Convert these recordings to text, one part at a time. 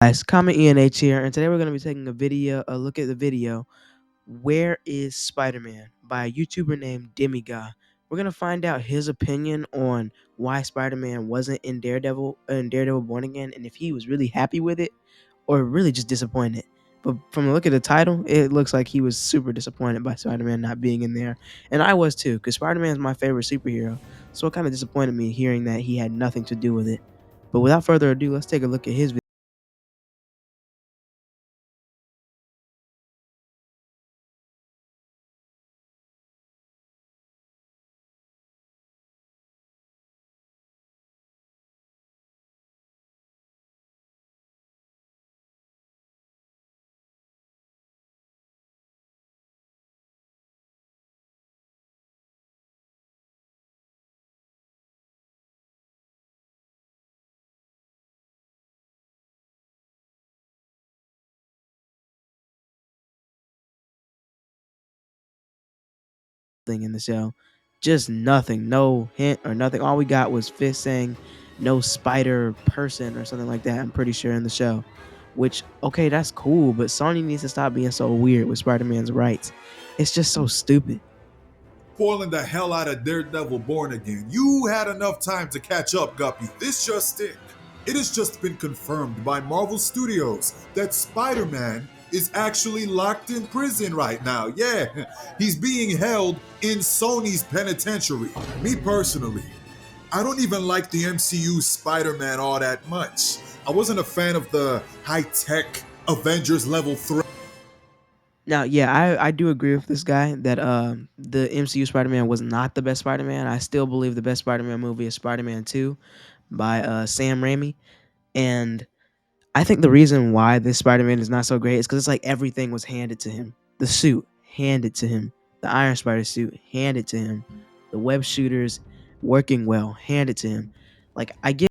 Guys, Common ENH here, and today we're going to be taking a look at the video, Where is Spider-Man? By a YouTuber named Demigah. We're going to find out his opinion on why Spider-Man wasn't in Daredevil Born Again, and if he was really happy with it, or really just disappointed. But from the look at the title, it looks like he was super disappointed by Spider-Man not being in there, and I was too, because Spider-Man is my favorite superhero, so it kind of disappointed me hearing that he had nothing to do with it. But without further ado, let's take a look at his video. Thing in the show. Just nothing. No hint or nothing. All we got was Fisk saying no spider person or something like that, I'm pretty sure, in the show. Which, okay, that's cool, but Sony needs to stop being so weird with Spider-Man's rights. It's just so stupid. Spoiling the hell out of Daredevil Born Again. You had enough time to catch up, Guppy. This just in. It has just been confirmed by Marvel Studios that Spider-Man is actually locked in prison right now. Yeah, he's being held in Sony's penitentiary. Me personally, I don't even like the MCU Spider-Man all that much. I wasn't a fan of the high-tech Avengers level threat. Now, yeah, I do agree with this guy that the MCU Spider-Man was not the best Spider-Man. I still believe the best Spider-Man movie is Spider-Man 2 by Sam Raimi. And I think the reason why this Spider-Man is not so great is because it's like everything was handed to him. The suit handed to him. The Iron Spider suit handed to him. The web shooters working well handed to him. Like, I get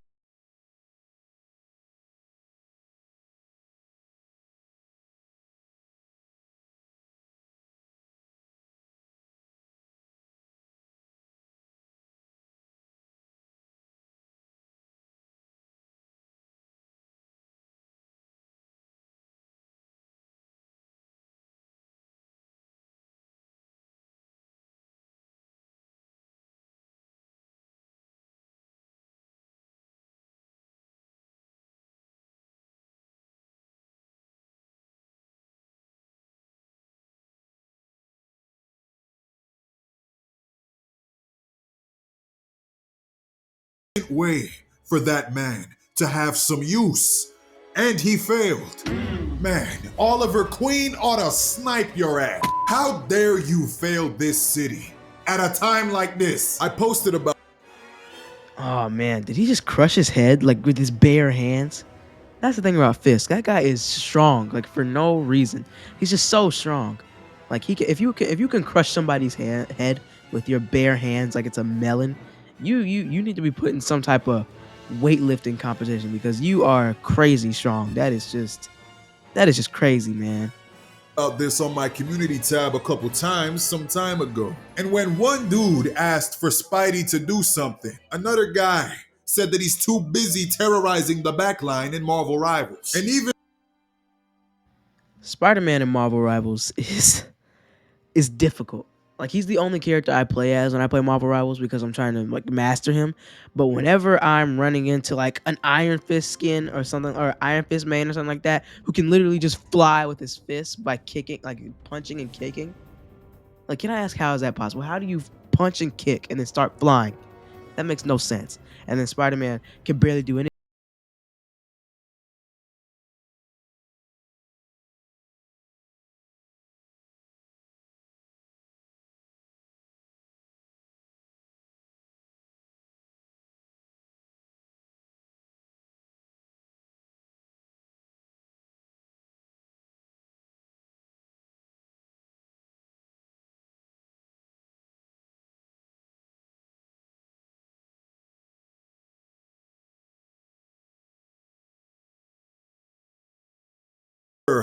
Way for that man to have some use. And he failed. Man, Oliver Queen ought to snipe your ass. How dare you fail this city at a time like this? I posted about oh man, did he just crush his head like with his bare hands? That's the thing about Fisk. That guy is strong, like for no reason. He's just so strong. Like he can, if you can crush somebody's head with your bare hands like it's a melon, you need to be put in some type of weightlifting competition because you are crazy strong. That is just crazy, man. this on my community tab a couple times some time ago. And when one dude asked for Spidey to do something, another guy said that he's too busy terrorizing the backline in Marvel Rivals. And even Spider-Man in Marvel Rivals is difficult. Like he's the only character I play as when I play Marvel Rivals because I'm trying to like master him. But whenever I'm running into like an Iron Fist skin or something, or Iron Fist main or something like that, who can literally just fly with his fist by kicking, like punching and kicking. Like, can I ask how is that possible? How do you punch and kick and then start flying? That makes no sense. And then Spider-Man can barely do anything.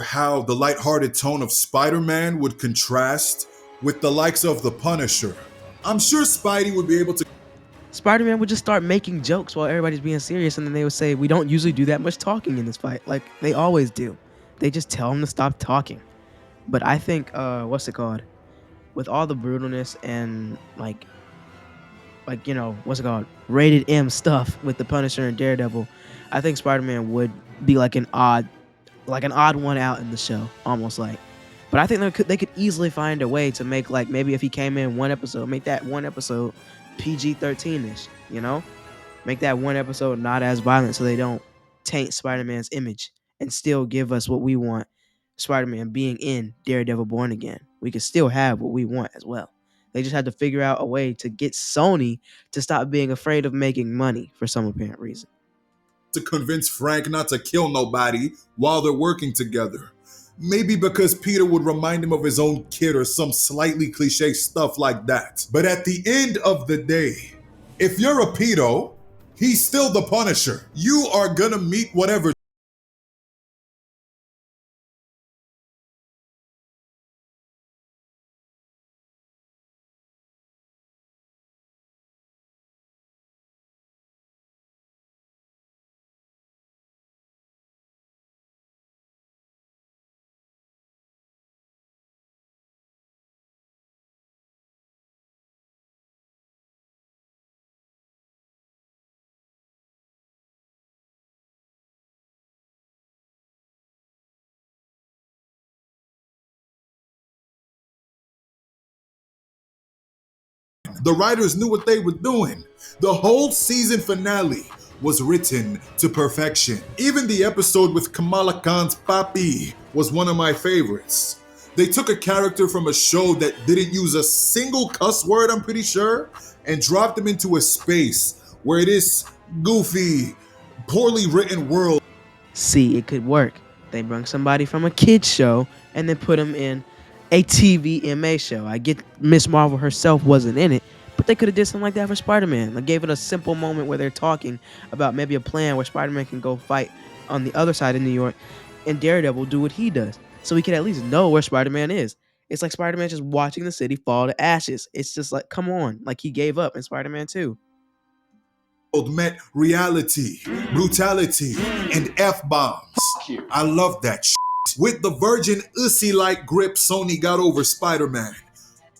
how the lighthearted tone of Spider-Man would contrast with the likes of the Punisher. I'm sure Spidey would be able to Spider-Man would just start making jokes while everybody's being serious, and then they would say, "We don't usually do that much talking in this fight," like they always do. They just tell him to stop talking. But I think, what's it called? With all the brutalness and what's it called? Rated M stuff with the Punisher and Daredevil, I think Spider-Man would be like an odd one out in the show, almost like. But I think they could easily find a way to make, like, maybe if he came in one episode, make that one episode PG-13 ish. Make that one episode not as violent so they don't taint Spider-Man's image and still give us what we want. Spider-Man being in Daredevil Born Again, we could still have what we want as well. They just had to figure out a way to get Sony to stop being afraid of making money for some apparent reason. To convince Frank not to kill nobody while they're working together. Maybe because Peter would remind him of his own kid or some slightly cliche stuff like that. But at the end of the day, if you're a pedo, he's still the Punisher. You are gonna meet whatever the writers knew what they were doing. The whole season finale was written to perfection. Even the episode with Kamala Khan's papi was one of my favorites. They took a character from a show that didn't use a single cuss word, I'm pretty sure, and dropped him into a space where it is goofy, poorly written world. See, it could work. They bring somebody from a kids show and then put them in a TVMA show. I get Miss Marvel herself wasn't in it, but they could have did something like that for Spider-Man. Like, gave it a simple moment where they're talking about maybe a plan where Spider-Man can go fight on the other side of New York, and Daredevil do what he does, so we could at least know where Spider-Man is. It's like Spider-Man just watching the city fall to ashes. It's just like, come on, like he gave up in Spider-Man 2. Met reality, brutality, and F-bombs. I love that shit. With the virgin Ussy-like grip Sony got over Spider-Man,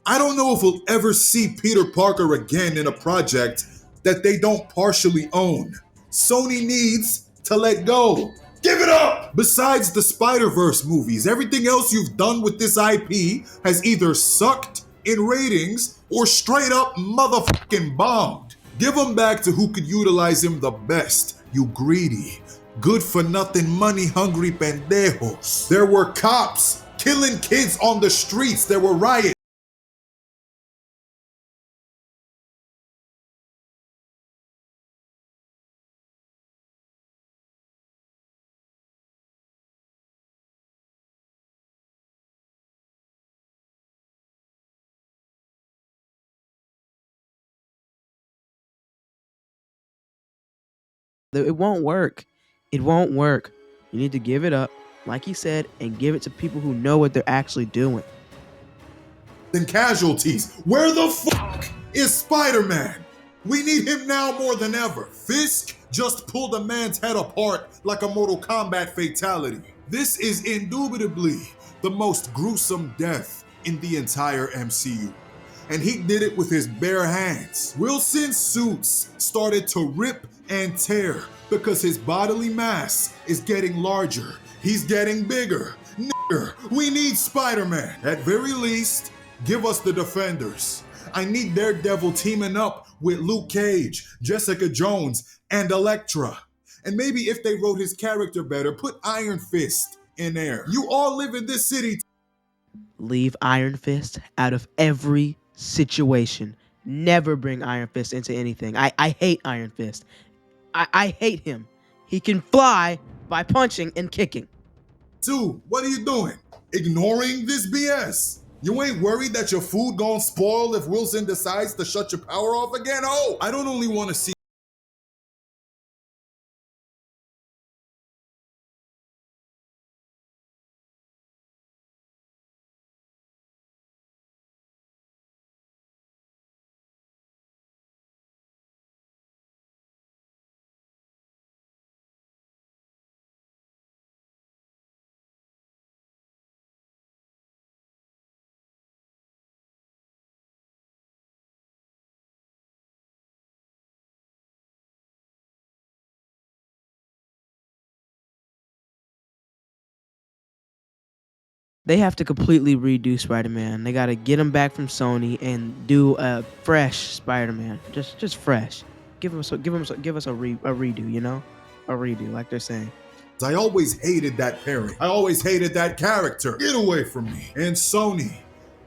I don't know if we'll ever see Peter Parker again in a project that they don't partially own. Sony needs to let go. Give it up! Besides the Spider-Verse movies, everything else you've done with this IP has either sucked in ratings or straight up motherfucking bombed. Give him back to who could utilize him the best, you greedy, good for nothing, money hungry pendejos. There were cops killing kids on the streets, there were riots. It won't work. It won't work. You need to give it up, like he said, and give it to people who know what they're actually doing. And casualties. Where the fuck is Spider-Man? We need him now more than ever. Fisk just pulled a man's head apart like a Mortal Kombat fatality. This is indubitably the most gruesome death in the entire MCU. And he did it with his bare hands. Wilson's suits started to rip and tear because his bodily mass is getting larger. He's getting bigger. Nigger, we need Spider-Man. At very least, give us the Defenders. I need Daredevil teaming up with Luke Cage, Jessica Jones, and Elektra. And maybe if they wrote his character better, put Iron Fist in there. You all live in this city. Leave Iron Fist out of every situation. Never bring Iron Fist into anything. I hate Iron Fist. I hate him. He can fly by punching and kicking. Two, what are you doing? Ignoring this BS? You ain't worried that your food gon' spoil if Wilson decides to shut your power off again? Oh, I don't only want to see They have to completely redo Spider-Man. They got to get him back from Sony and do a fresh Spider-Man, just fresh. Give us a redo, a redo, like they're saying. I always hated that pairing. I always hated that character. Get away from me. And Sony,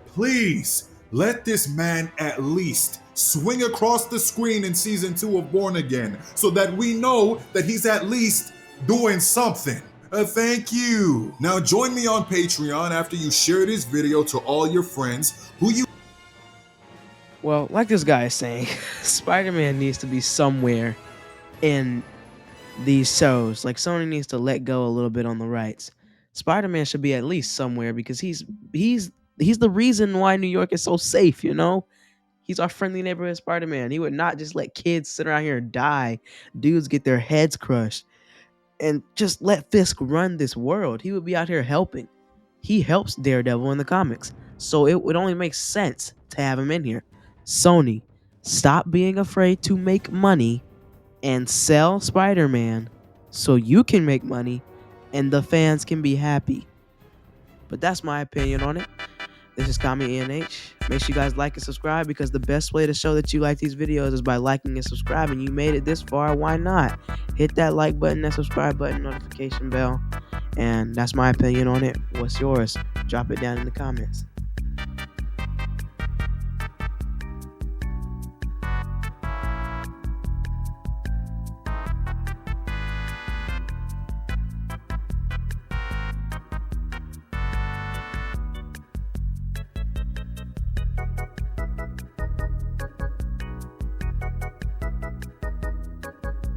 please let this man at least swing across the screen in season 2 of Born Again so that we know that he's at least doing something. Thank you. Now join me on Patreon after you share this video to all your friends who you. Well, like this guy is saying, Spider-Man needs to be somewhere in these shows. Like Sony needs to let go a little bit on the rights. Spider-Man should be at least somewhere because he's the reason why New York is so safe, He's our friendly neighborhood Spider-Man. He would not just let kids sit around here and die, dudes get their heads crushed, and just let Fisk run this world. He would be out here helping. He helps Daredevil in the comics. So it would only make sense to have him in here. Sony, stop being afraid to make money and sell Spider-Man so you can make money and the fans can be happy. But that's my opinion on it. This is Kami ENH. Make sure you guys like and subscribe because the best way to show that you like these videos is by liking and subscribing. You made it this far, why not? Hit that like button, that subscribe button, notification bell. And that's my opinion on it. What's yours? Drop it down in the comments.